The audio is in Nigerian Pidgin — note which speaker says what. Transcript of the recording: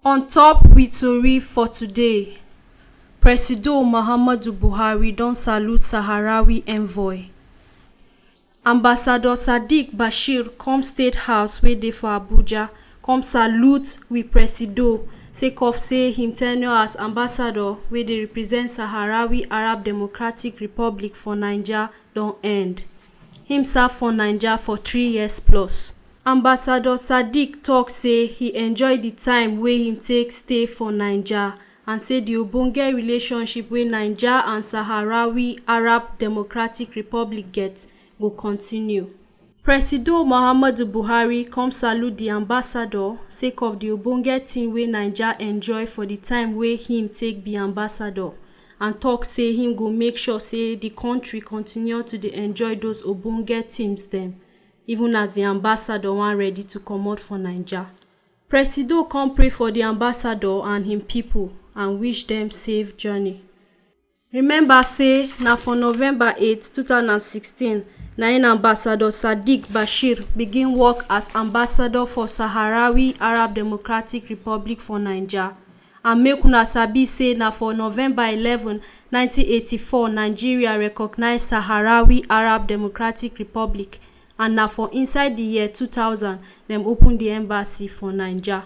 Speaker 1: On top with tori for today, Presido Buhari don salute Saharawi envoy. Ambassador Sadiq Bashir come State House wey dey for Abuja come salute with Presido sake of say him ten ure as ambassador wey dey represent Saharawi Arab Democratic Republic for Naija don end. Him serve for Naija for 3 years plus. Ambassador Sadiq tok say he enjoy the time wey him take stay for Naija and say the ogbonge relationship wey Naija and Saharawi Arab Democratic Republic get go continue. Presido Buhari come salute the ambassador sake of the ogbonge thing wey Naija enjoy for the time wey him take be ambassador, and talk say him go make sure say the country continue to dey enjoy those ogbonge things dem, even as the ambassador wan ready to comot for Naija. Presido come pray for the ambassador and him people and wish dem safe journey. Remember say na for November 8, 2016 na im Ambassador Sadiq Bashir begin work as ambassador for Saharawi Arab Democratic Republic for Naija. And make una sabi say na for November 11, 1984 Nigeria recognize Saharawi Arab Democratic Republic, and na for inside the year 2000 dem open the embassy for Naija.